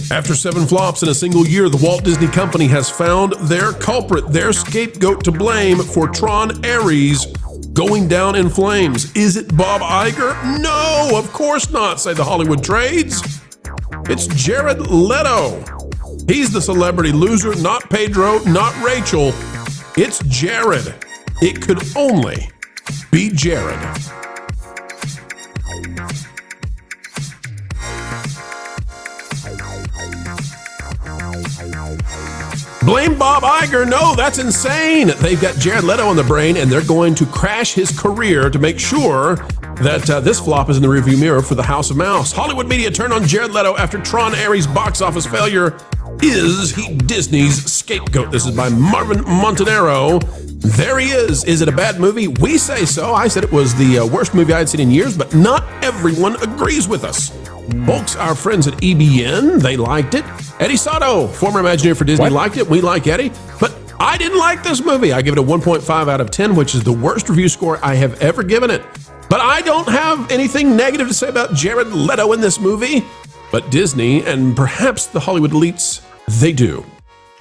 After 7 flops in a single year, the Walt Disney Company has found their culprit, their scapegoat to blame for Tron Ares going down in flames. Is it Bob Iger? No, of course not, say the Hollywood trades. It's Jared Leto. He's the celebrity loser, not Pedro, not Rachel. It's Jared. It could only be Jared. Blame Bob Iger? No, that's insane. They've got Jared Leto on the brain, and they're going to crash his career to make sure that this flop is in the rearview mirror for the House of Mouse. Hollywood media turned on Jared Leto after Tron Ares' box office failure. Is he Disney's scapegoat? This is by Marvin Montanaro. There he is. Is it a bad movie? We say so. I said it was the worst movie I had seen in years, but not everyone agrees with us. Folks, our friends at EBN, they liked it. Eddie Sato, former Imagineer for Disney, liked it. We like Eddie. But I didn't like this movie. I give it a 1.5 out of 10, which is the worst review score I have ever given it. But I don't have anything negative to say about Jared Leto in this movie. But Disney, and perhaps the Hollywood elites, they do.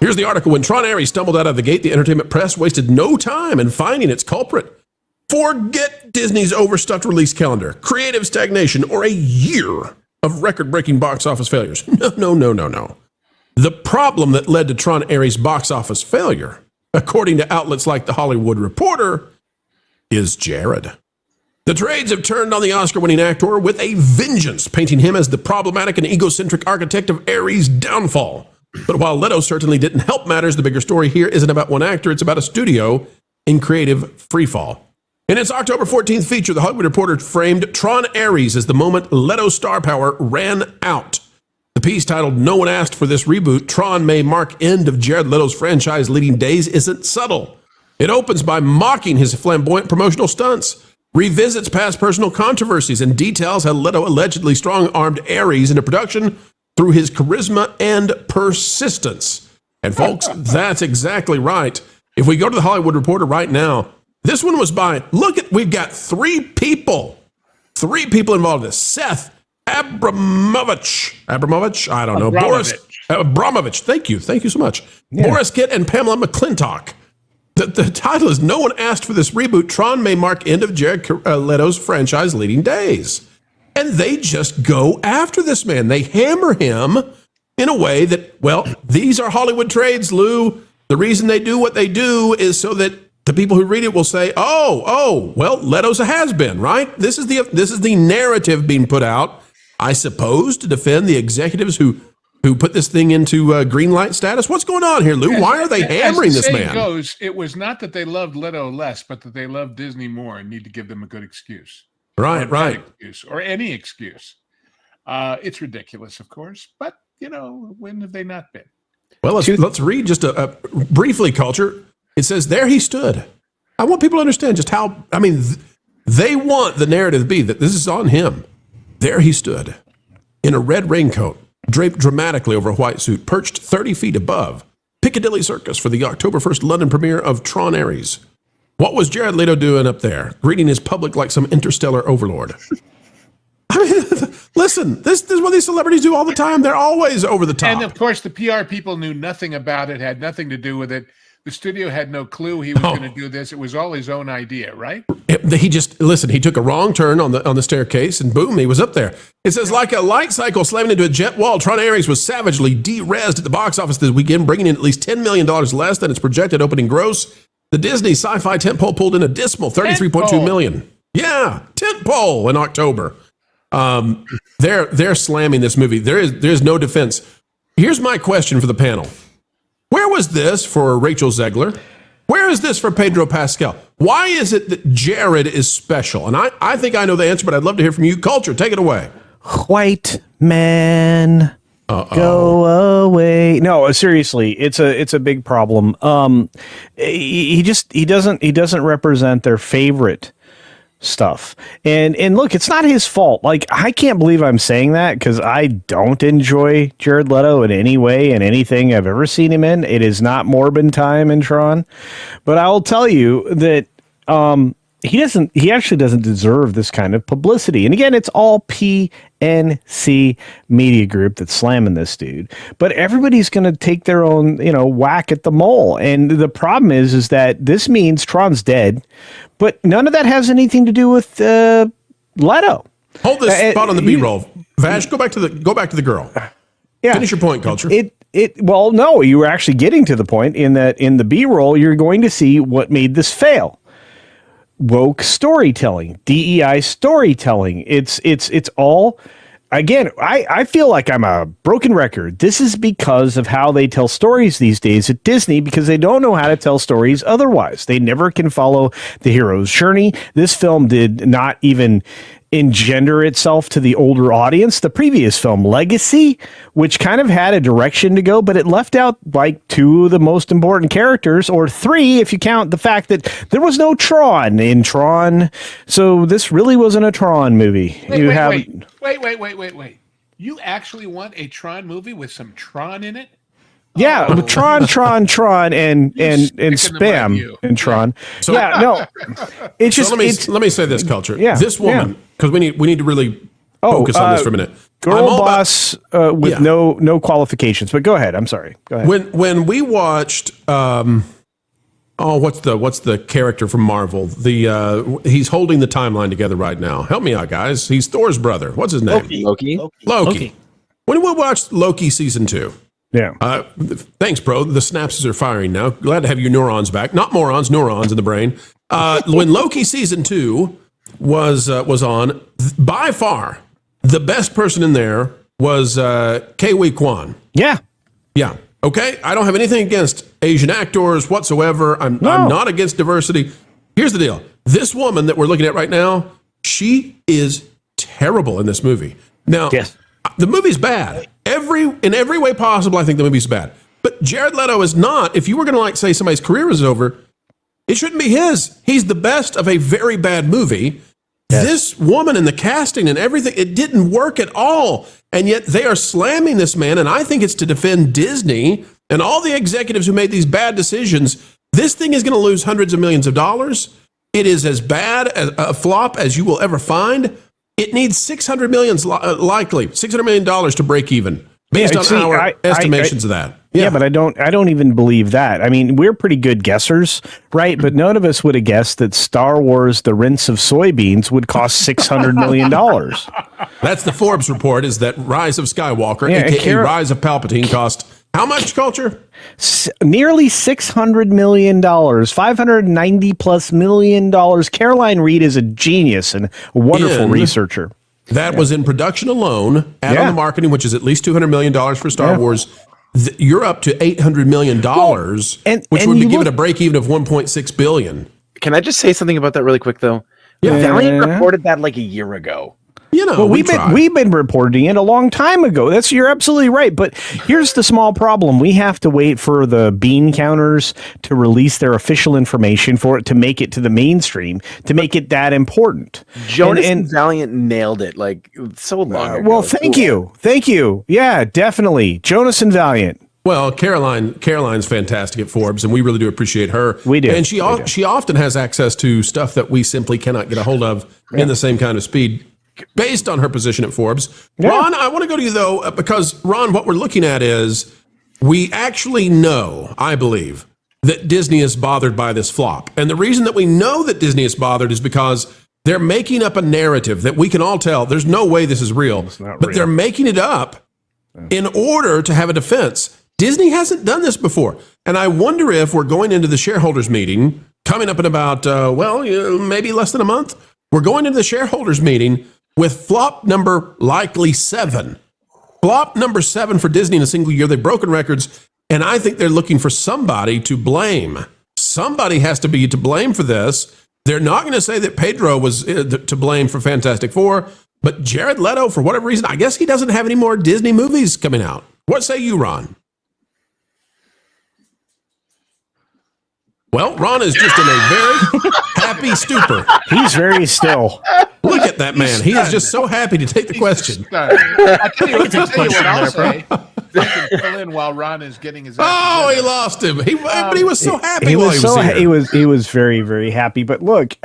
Here's the article. When Tron Ares stumbled out of the gate, the entertainment press wasted no time in finding its culprit. Forget Disney's overstuffed release calendar, creative stagnation, or a year of record-breaking box office failures. No. The problem that led to Tron Ares' box office failure, according to outlets like The Hollywood Reporter, is Jared. The trades have turned on the Oscar-winning actor with a vengeance, painting him as the problematic and egocentric architect of Ares' downfall. But while Leto certainly didn't help matters, the bigger story here isn't about one actor, it's about a studio in creative freefall. In its October 14th feature, The Hollywood Reporter framed Tron Ares as the moment Leto's star power ran out. The piece titled, "No One Asked for This Reboot, Tron May Mark End of Jared Leto's franchise-leading days," isn't subtle. It opens by mocking his flamboyant promotional stunts, revisits past personal controversies, and details how Leto allegedly strong-armed Ares into production through his charisma and persistence. And folks, that's exactly right. If we go to The Hollywood Reporter right now, this one was by, we've got 3 people involved in this. Seth Abramovich, I don't know. Boris Abramovich, thank you so much. Yeah. Boris Kitt and Pamela McClintock. The title is "No One Asked for This Reboot, Tron May Mark End of Jared Leto's franchise-leading days." And they just go after this man. They hammer him in a way that, well, these are Hollywood trades, Lou. The reason they do what they do is so that the people who read it will say, well, Leto's a has-been, right? This is the narrative being put out, I suppose, to defend the executives who put this thing into green light status. What's going on here, Lou? Why are they hammering this man? Goes, it was not that they loved Leto less, but that they loved Disney more and need to give them a good excuse. Right. Excuse, or any excuse. It's ridiculous, of course, but, when have they not been? Well, let's read just a briefly, Culture. It says, "There he stood." I want people to understand just how, they want the narrative to be that this is on him. There he stood in a red raincoat, draped dramatically over a white suit, perched 30 feet above Piccadilly Circus for the October 1st London premiere of Tron Ares. What was Jared Leto doing up there, greeting his public like some interstellar overlord? Listen, this is what these celebrities do all the time. They're always over the top. And, of course, the PR people knew nothing about it, had nothing to do with it. The studio had no clue he was going to do this. It was all his own idea, right? He took a wrong turn on the staircase, and boom, he was up there. It says, like a light cycle slamming into a jet wall, Tron Ares was savagely de-rezzed at the box office this weekend, bringing in at least $10 million less than its projected opening gross. The Disney sci-fi tentpole pulled in a dismal $33.2 million. Yeah, tentpole in October. They're slamming this movie. There's no defense. Here's my question for the panel. Where was this for Rachel Zegler? Where is this for Pedro Pascal? Why is it that Jared is special? And I think I know the answer, but I'd love to hear from you. Culture, take it away. White man, go away. No, seriously, it's a big problem. He doesn't represent their favorite stuff. And look, it's not his fault. Like, I can't believe I'm saying that because I don't enjoy Jared Leto in any way in anything I've ever seen him in. It is not Morbin time in Tron. But I will tell you that he actually doesn't deserve this kind of publicity. And again, it's all PNC Media Group that's slamming this dude. But everybody's going to take their own, whack at the mole. And the problem is that this means Tron's dead, but none of that has anything to do with Leto. Hold this spot on the B-roll. Vash, go back to the girl. Yeah. Finish your point, Culture. Well, no, you were actually getting to the point in that in the B-roll, you're going to see what made this fail. Woke storytelling, DEI storytelling. It's all, again, I feel like I'm a broken record. This is because of how they tell stories these days at Disney, because they don't know how to tell stories otherwise. They never can follow the hero's journey. This film did not even engender itself to the older audience. The previous film, Legacy, which kind of had a direction to go, but it left out like two of the most important characters, or three if you count the fact that there was no Tron in Tron. So this really wasn't a Tron movie. Wait. You actually want a Tron movie with some Tron in it? Yeah, Tron, and spam and Tron. So, it's just. Let me say this, Culture. Yeah, this woman, because we need to really focus on this for a minute. Girl boss with no qualifications. But go ahead. I'm sorry. Go ahead. When we watched, what's the character from Marvel? He's holding the timeline together right now. Help me out, guys. He's Thor's brother. What's his name? Loki. When we watched Loki season 2. Yeah. Thanks, bro. The synapses are firing now. Glad to have your neurons back. Not morons, neurons in the brain. When Loki season 2 was on, by far the best person in there was Ke-Huy Quan. Yeah. Yeah. Okay. I don't have anything against Asian actors whatsoever. I'm not against diversity. Here's the deal. This woman that we're looking at right now, she is terrible in this movie. Now, yes. The movie's bad. In every way possible, I think the movie's bad. But Jared Leto is not. If you were going to say somebody's career is over, it shouldn't be his. He's the best of a very bad movie. Yes. This woman and the casting and everything, it didn't work at all. And yet they are slamming this man. And I think it's to defend Disney and all the executives who made these bad decisions. This thing is going to lose hundreds of millions of dollars. It is as bad a flop as you will ever find. It needs $600 million to break even, based on our estimations of that. Yeah, but I don't even believe that. I mean, we're pretty good guessers, right? But none of us would have guessed that Star Wars: The Rinse of Soybeans would cost $600 million. That's the Forbes report, is that Rise of Skywalker, aka Rise of Palpatine, cost how much, Culture? Nearly $600 million, $590+ million. Caroline Reed is a genius and a wonderful researcher. That was in production alone, add on the marketing, which is at least $200 million for Star Wars. You're up to $800 million, which would be given a break even of $1.6 billion. Can I just say something about that really quick, though? Yeah. Valiant reported that like a year ago. We've been reporting it a long time ago. You're absolutely right. But here's the small problem. We have to wait for the bean counters to release their official information for it to make it to the mainstream, to make it that important. Jonas and Valiant nailed it like so long ago. Well, thank you. Yeah, definitely. Jonas and Valiant. Well, Caroline's fantastic at Forbes, and we really do appreciate her. We do. And she often has access to stuff that we simply cannot get a hold of in the same kind of speed, based on her position at Forbes. Yeah. Ron, I want to go to you, though, because, Ron, what we're looking at is we actually know, I believe, that Disney is bothered by this flop. And the reason that we know that Disney is bothered is because they're making up a narrative that we can all tell there's no way this is real. But they're making it up in order to have a defense. Disney hasn't done this before. And I wonder if we're going into the shareholders meeting coming up in about, maybe less than a month. We're going into the shareholders meeting with flop number likely 7. Flop number 7 for Disney in a single year. They've broken records, and I think they're looking for somebody to blame. Somebody has to be to blame for this. They're not going to say that Pedro was to blame for Fantastic Four, but Jared Leto, for whatever reason, I guess he doesn't have any more Disney movies coming out. What say you, Ron? Well, Ron is just in a very happy stupor. He's very still. Look at that man. He is just so happy to take the question. I'll tell you what I'll say. fill in while Ron is getting his. Oh, he lost him. But he was so happy. He was very, very happy. But look,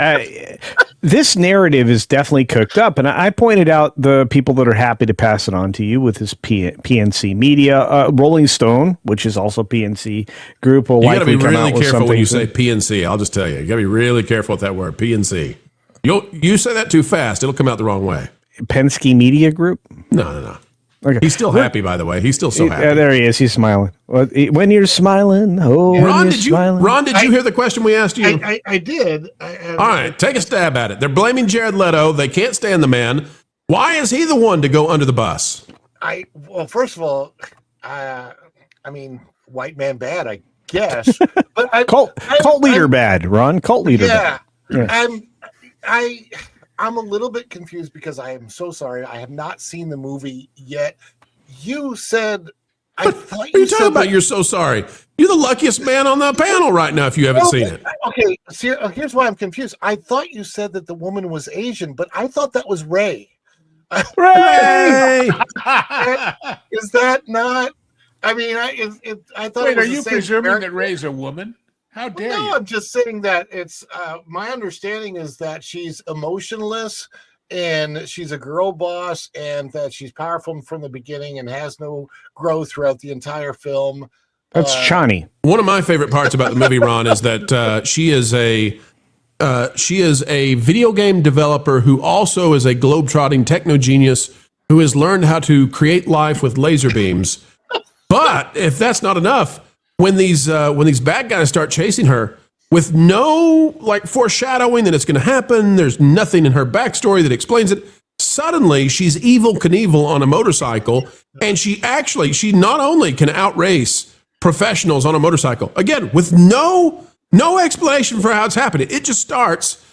this narrative is definitely cooked up, and I pointed out the people that are happy to pass it on to you with his PNC Media, Rolling Stone, which is also PNC Group. Will you got to be come really out with careful when you soon. say PNC. I'll just tell you, you got to be really careful with that word, PNC. You say that too fast, it'll come out the wrong way. Penske Media Group? No. Okay. He's still happy, by the way. He's still so happy. Yeah, there he is. He's smiling. When you're smiling, Ron, did you hear the question we asked you? I did. All right, take a stab at it. They're blaming Jared Leto. They can't stand the man. Why is he the one to go under the bus? Well, first of all, I mean, white man bad, I guess. But cult leader bad, Ron. Cult leader bad. Yeah. I'm a little bit confused because I am so sorry. I have not seen the movie yet. You said what are you talking about? You're so sorry. You're the luckiest man on the panel right now if you haven't seen it. Okay, here's why I'm confused. I thought you said that the woman was Asian, but I thought that was Ray. Ray! Is that not? I mean, I thought. Wait, are you presuming that Ray's a woman? How dare you? No, I'm just saying that it's my understanding is that she's emotionless and she's a girl boss and that she's powerful from the beginning and has no growth throughout the entire film. That's Chani. One of my favorite parts about the movie, Ron, is that she is a video game developer who also is a globetrotting techno genius who has learned how to create life with laser beams. But if that's not enough, when these bad guys start chasing her with no foreshadowing that it's going to happen, there's nothing in her backstory that explains it. Suddenly, she's Evel Knievel on a motorcycle, and she not only can outrace professionals on a motorcycle, again with no explanation for how it's happening. It just starts.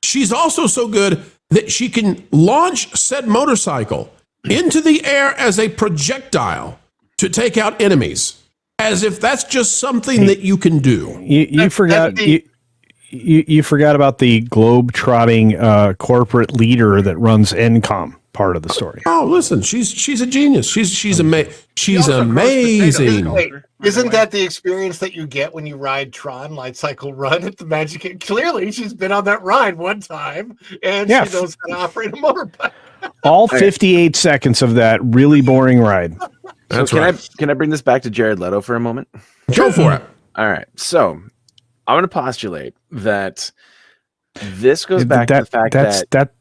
She's also so good that she can launch said motorcycle into the air as a projectile to take out enemies. As if that's just something that you can do. You forgot you forgot about the globe-trotting corporate leader that runs NCOM part of the story. Oh, listen, she's a genius. She's amazing. Wait, isn't that the experience that you get when you ride Tron Light Cycle Run at the Magic? Clearly, she's been on that ride one time, and she knows how to operate a motorbike. All 58 seconds of that really boring ride. That's right. Can I bring this back to Jared Leto for a moment? Go for it. All right. So I'm going to postulate that this goes back to the fact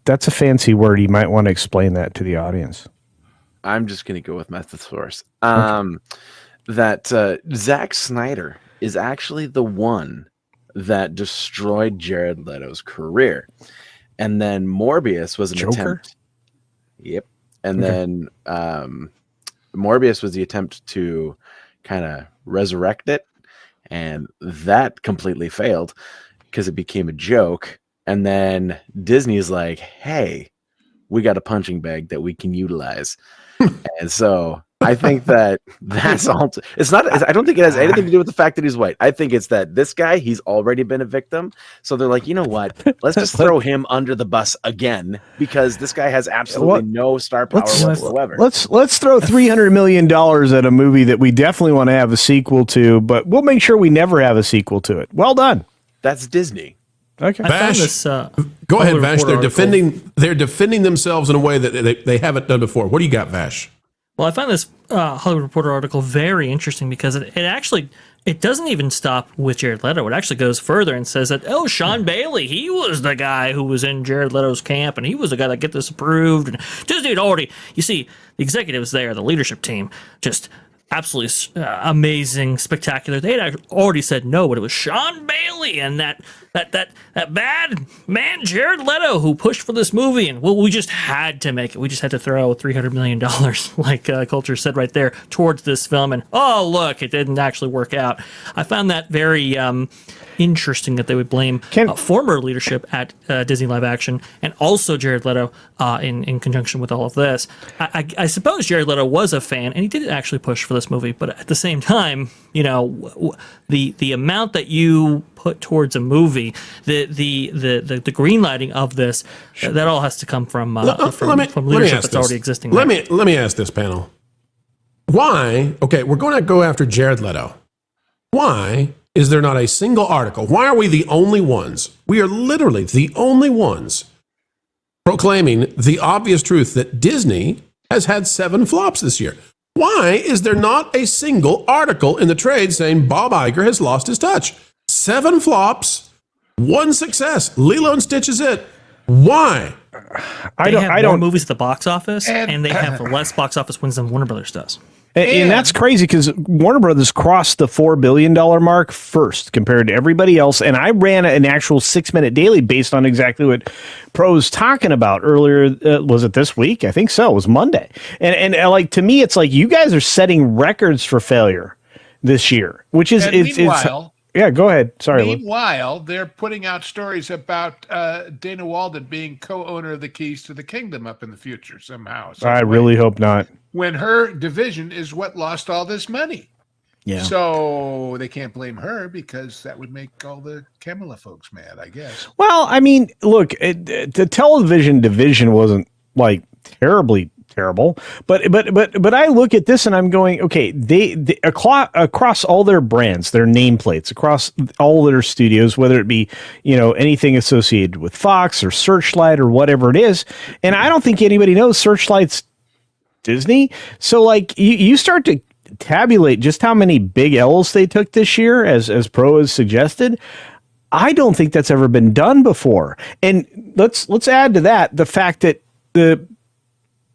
that's a fancy word. You might want to explain that to the audience. I'm just going to go with Methosaurus. That Zack Snyder is actually the one that destroyed Jared Leto's career. And then Morbius was an attempt. Yep. And then Morbius was the attempt to kind of resurrect it, and that completely failed because it became a joke. And then Disney is like, hey, we got a punching bag that we can utilize. And so I think that's all. It's not. I don't think it has anything to do with the fact that he's white. I think it's that this guy, he's already been a victim. So they're like, you know what? Let's just throw him under the bus again because this guy has absolutely no star power whatsoever. Let's throw $300 million at a movie that we definitely want to have a sequel to, but we'll make sure we never have a sequel to it. Well done. That's Disney. Okay. Vash, go ahead, Vash. They're defending themselves in a way that they haven't done before. What do you got, Vash? Well, I find this Hollywood Reporter article very interesting because it doesn't even stop with Jared Leto. It actually goes further and says that, Sean Bailey, he was the guy who was in Jared Leto's camp, and he was the guy that get this approved. And Disney had already, you see, the executives there, the leadership team, just absolutely amazing, spectacular. They had already said no, but it was Sean Bailey and that bad man Jared Leto who pushed for this movie, and we just had to make it. We just had to throw $300 million, like Culture said right there, towards this film. And oh look, it didn't actually work out. I found that very interesting that they would blame former leadership at Disney Live Action and also Jared Leto in conjunction with all of this. I suppose Jared Leto was a fan and he did actually push for this movie, but at the same time, the amount that you put towards a movie, the green lighting of this, that all has to come from leadership that's already existing. Let me ask this panel: Why? Okay, we're going to go after Jared Leto. Why is there not a single article? Why are we the only ones? We are literally the only ones proclaiming the obvious truth that Disney has had 7 flops this year. Why is there not a single article in the trade saying Bob Iger has lost his touch? 7 flops, 1 success. Lilo and Stitch is it. Why? They have more movies at the box office, and they have less box office wins than Warner Brothers does. And that's crazy because Warner Brothers crossed the $4 billion mark first compared to everybody else. And I ran an actual 6-minute daily based on exactly what Pro's talking about earlier. Was it this week? I think so. It was Monday. And like, to me, it's like you guys are setting records for failure this year, which is, yeah, go ahead. Sorry. Meanwhile, they're putting out stories about Dana Walden being co-owner of the keys to the kingdom up in the future somehow. I really hope not. When her division is what lost all this money. Yeah. So they can't blame her because that would make all the Camelot folks mad, I guess. Well, I mean, look, the television division wasn't like terribly terrible, but I look at this and I'm going, okay, they across all their brands, their nameplates, across all their studios, whether it be, anything associated with Fox or Searchlight or whatever it is, and I don't think anybody knows Searchlight's Disney. So like you start to tabulate just how many big L's they took this year, as Pro has suggested. I don't think that's ever been done before. And let's add to that the fact that the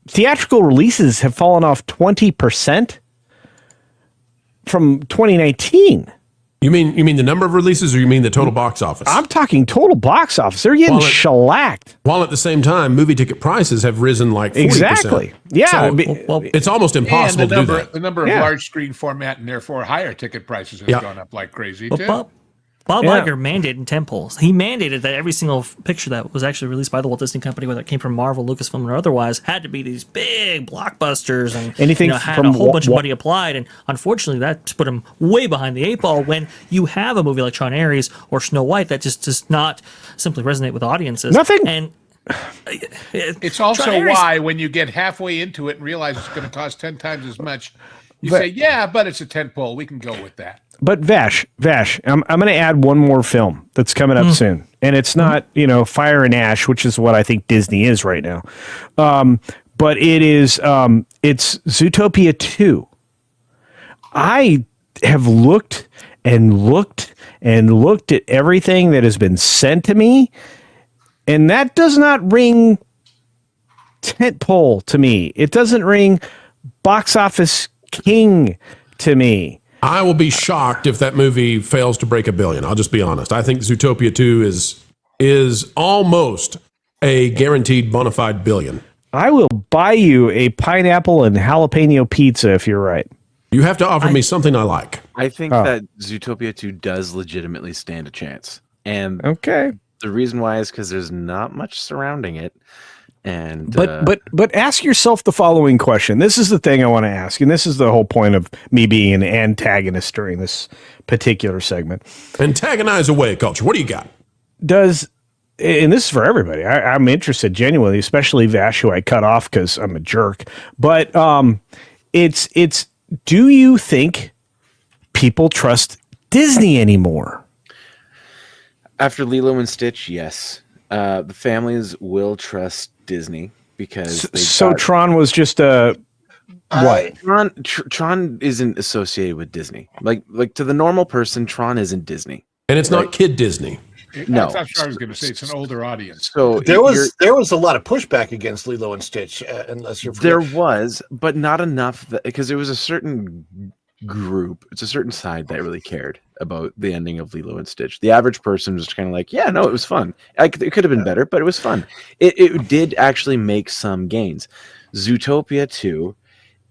theatrical releases have fallen off 20% from 2019. You mean the number of releases, or you mean the total box office? I'm talking total box office. They're getting shellacked. While at the same time, movie ticket prices have risen like 40%. Exactly. Yeah. So, it's almost impossible to do that. The number of large screen format and therefore higher ticket prices has gone up like crazy too. Bob Iger mandated tentpoles. He mandated that every single picture that was actually released by the Walt Disney Company, whether it came from Marvel, Lucasfilm, or otherwise, had to be these big blockbusters and anything had from a whole bunch of money applied. And unfortunately, that put him way behind the 8 ball when you have a movie like Tron Ares or Snow White that just does not simply resonate with audiences. Nothing. And it's also why when you get halfway into it and realize it's going to cost 10 times as much, you say, yeah, but it's a tentpole. We can go with that. But Vash, I'm going to add one more film that's coming up soon, and it's not Fire and Ash, which is what I think Disney is right now, but it is it's Zootopia 2. I have looked and looked and looked at everything that has been sent to me, and that does not ring tentpole to me. It doesn't ring box office king to me. I will be shocked if that movie fails to break $1 billion. I'll just be honest. I think Zootopia 2 is almost a guaranteed bona fide $1 billion. I will buy you a pineapple and jalapeno pizza if you're right. You have to offer me something I like. I think that Zootopia 2 does legitimately stand a chance. And the reason why is because there's not much surrounding it. And but ask yourself the following question. This is the thing I want to ask, and this is the whole point of me being an antagonist during this particular segment. Antagonize away, Culture. What do you got? And this is for everybody. I'm interested genuinely, especially Vash, who I cut off because I'm a jerk. But it's do you think people trust Disney anymore? After Lilo and Stitch, yes. The families will trust Disney because Tron was just a what? Tron isn't associated with Disney. Like to the normal person, Tron isn't Disney, and it's not kid Disney. No, that's what I was going to say. It's an older audience. So there was a lot of pushback against Lilo and Stitch, unless you're there was, but not enough because there was a certain group, it's a certain side that really cared about the ending of Lilo and Stitch. The average person was kind of like, yeah, no, it was fun. It could have been better, but it was fun. It did actually make some gains. Zootopia 2,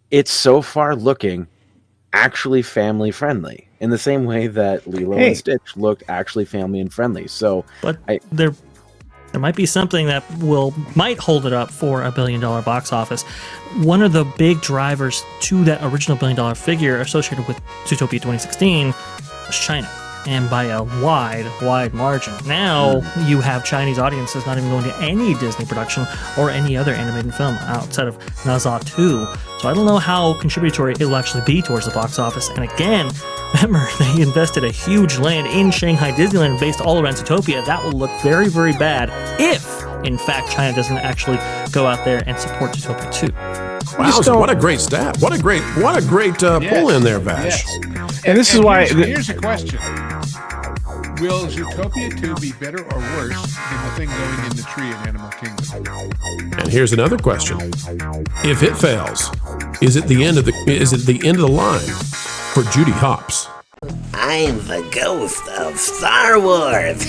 it's so far looking actually family friendly in the same way that Lilo and Stitch looked actually family and friendly. So, but there might be something that might hold it up for $1 billion box office. One of the big drivers to that original $1 billion figure associated with Zootopia 2016 was China. and by a wide margin. Now you have Chinese audiences not even going to any Disney production or any other animated film outside of Naza 2. So I don't know how contributory it'll actually be towards the box office. And again, remember, they invested a huge land in Shanghai Disneyland based all around Zootopia. That will look very, very bad if, in fact, China doesn't actually go out there and support Zootopia 2. Wow, what a great stat. What a great pull in there, Vash. Yes. And this is why... Here's a question. Will Zootopia 2 be better or worse than the thing going in the tree in Animal Kingdom? And here's another question. If it fails, is it the end of the line for Judy Hopps? I'm the ghost of Star Wars.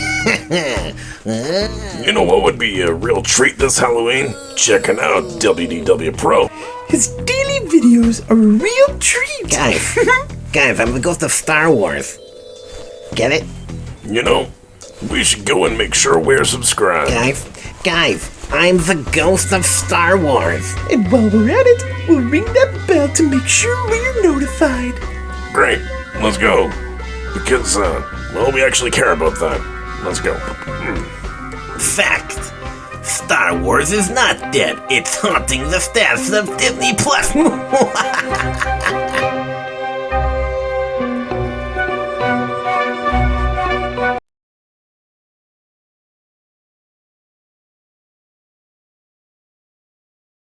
You know what would be a real treat this Halloween? Checking out WDW Pro. His daily videos are a real treat. Guys, I'm the ghost of Star Wars. Get it? You know, we should go and make sure we're subscribed. Guys, I'm the ghost of Star Wars. And while we're at it, we'll ring that bell to make sure we're notified. Great, let's go. Because, well, we actually care about that. Let's go. Fact. Star Wars is not dead. It's haunting the steps of Disney Plus.